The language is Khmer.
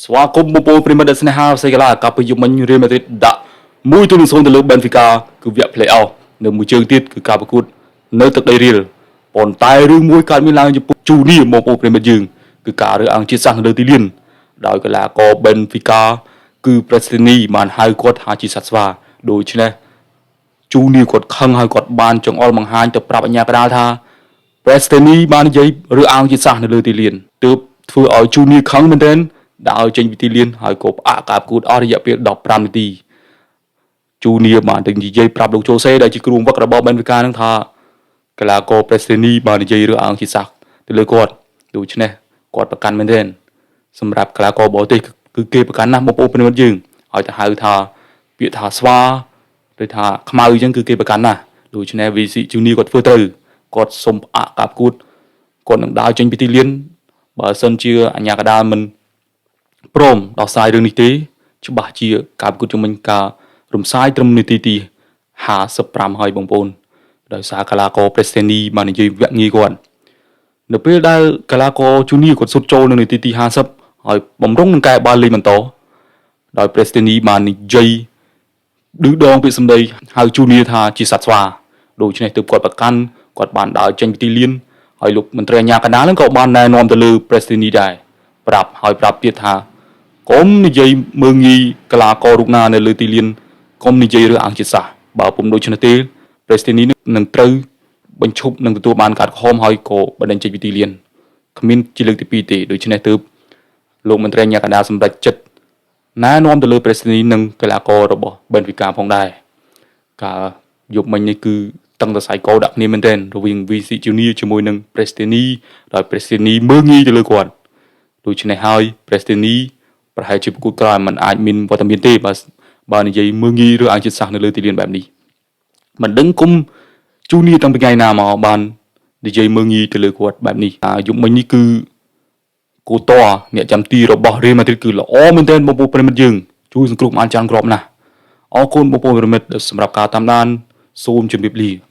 ស្វាគមន៍បងប្អូនប្រិមត្តស្នេហាសេកាឡាកាពីយុមិញរៀលម៉ាឌ្រីតដាក់1-0ទៅលើ Benfica គឺវគ្គ Play-off នៅមួយជើងទៀតគឺការប្រកួតនៅទឹកដីរៀលប៉ុន្តែរឿងមួយកើតមានឡើងចំពោះជូនីបងប្អូនប្រិមត្តយើងគឺការរើសអើងជាតិសាសន៍នៅលើទីលានដោយកីឡាករ Benfica គឺ Prestini បានហៅគាត់ថាជាសត្វស្វាដូច្នេះជូនីគាត់ខឹងហើយគាត់បានចង្អុលបង្ហាញទៅប្រាប់អាជ្ញាកណ្ដាលថា Prestini បាននិយាយរើសអើងជាតិសាសន៍នៅលើទីលានទើបធ្វើឲ្យជូនីខឹងមែនទែនដាក់ឲ្យចេញពីទីលានហើយក៏ផ្អាកការប្រកួតអស់រយៈពេល15នាទីជូនីបានទៅនិយាយប្រាប់លោកជូសេដែលជាគ្រូបង្វឹករបស់ Benfica នឹងថាកីឡាករ Prestini បាននិយាយរើសអើងជាតិសាសន៍ទៅលើគាត់ដូច្នេះគាត់ប្រកាន់មែនទែនសម្រាប់កីឡាករបរទេសគឺគេប្រកាន់ណាស់បងប្អូនប្រិមត្តយើងឲ្យទៅហៅថាពាក្យថាស្វាឬថាខ្មៅអញ្ចឹងគឺគេប្រកាន់ណាស់ដូច្នេះ VC ជូនីគាត់ធ្វើត្រូវគាត់សុំផ្អាកការប្រកួតគាត់នឹងដើរចេញពីទីលានបើសិនជាអាជ្ញាកណ្ដាលមិនព្រមដោះស្រាយរឿងនេះទេច្បាស់ជាការប្រកួតជំនាញការរំសាយត្រឹមនាទីទី55ហើយបងប្អូនដោយសារកីឡាករ Prestini បាននិយាយវាក់ងាយគាត់នៅពេលដែលកីឡាករជូនីគាត់សុទ្ធចូលនៅនាទីទី50ហើយបំរុងនឹងកែបាល់លេងបន្តដោយ Prestini បាននិយាយឌឺដងពាក្យសម្ដីហៅជូនីថាជាសត្វស្វាដូច្នេះទើបគាត់ប្រកាន់គាត់បានដើរចេញពីទីលានហើយលោកមន្ត្រីអាជ្ញាកណ្ដាលនឹងក៏បានណែនាំទៅលើ Prestini ដែរប្រាប់ទៀតថាកុំនិយាយមើងងាយកីឡាកររូបណានៅលើទីលានកុំនិយាយរើសអើងជាតិសាសន៍បើពុំដូច្នេះទេ Prestini នឹងត្រូវបញ្ឈប់នឹងទទួលបានកាត់ក្រហមហើយក៏បណ្តេញចេញពីទីលានគ្មានជាលើកទី2ទេដូច្នេះទើបលោកមន្ត្រីអាជ្ញាកណ្ដាលសម្រេចចិត្តណែនាំទៅលើ Prestini និងកីឡាកររបស់ Benfica ផងដែរការយប់មិញនេះគឺតឹងតសៃកោដាក់គ្នាមែនទែនរវាង VC Junior ជាមួយនឹង Prestini ដោយ Prestini មើងងាយទៅលើគាត់ដូច្នេះហើយ Prestini ប្រហែលជាប្រកួតក្រោយมันអាចមានវត្តមានទេបើនិយាយមើងងាយឬអើងជាតិសាសន៍នៅលើទីលានបែបនេះមិនដឹងគុំ Junior តាំងពីថ្ងៃណាមកបាននិយាយមើងងាយទៅលើគាត់បែបនេះយប់មិញនេះគឺគូតអ្នកចាំទីរបស់ Real Madrid គឺល្អមែនទែនបងប្អូនប្រិមិត្តយើងជួយសង្គ្រោះបានច្រើនគ្រាប់ណាស់អរគុណបងប្អូនប្រិមិត្តសម្រាប់ការតាមដានសូមជម្រាបលា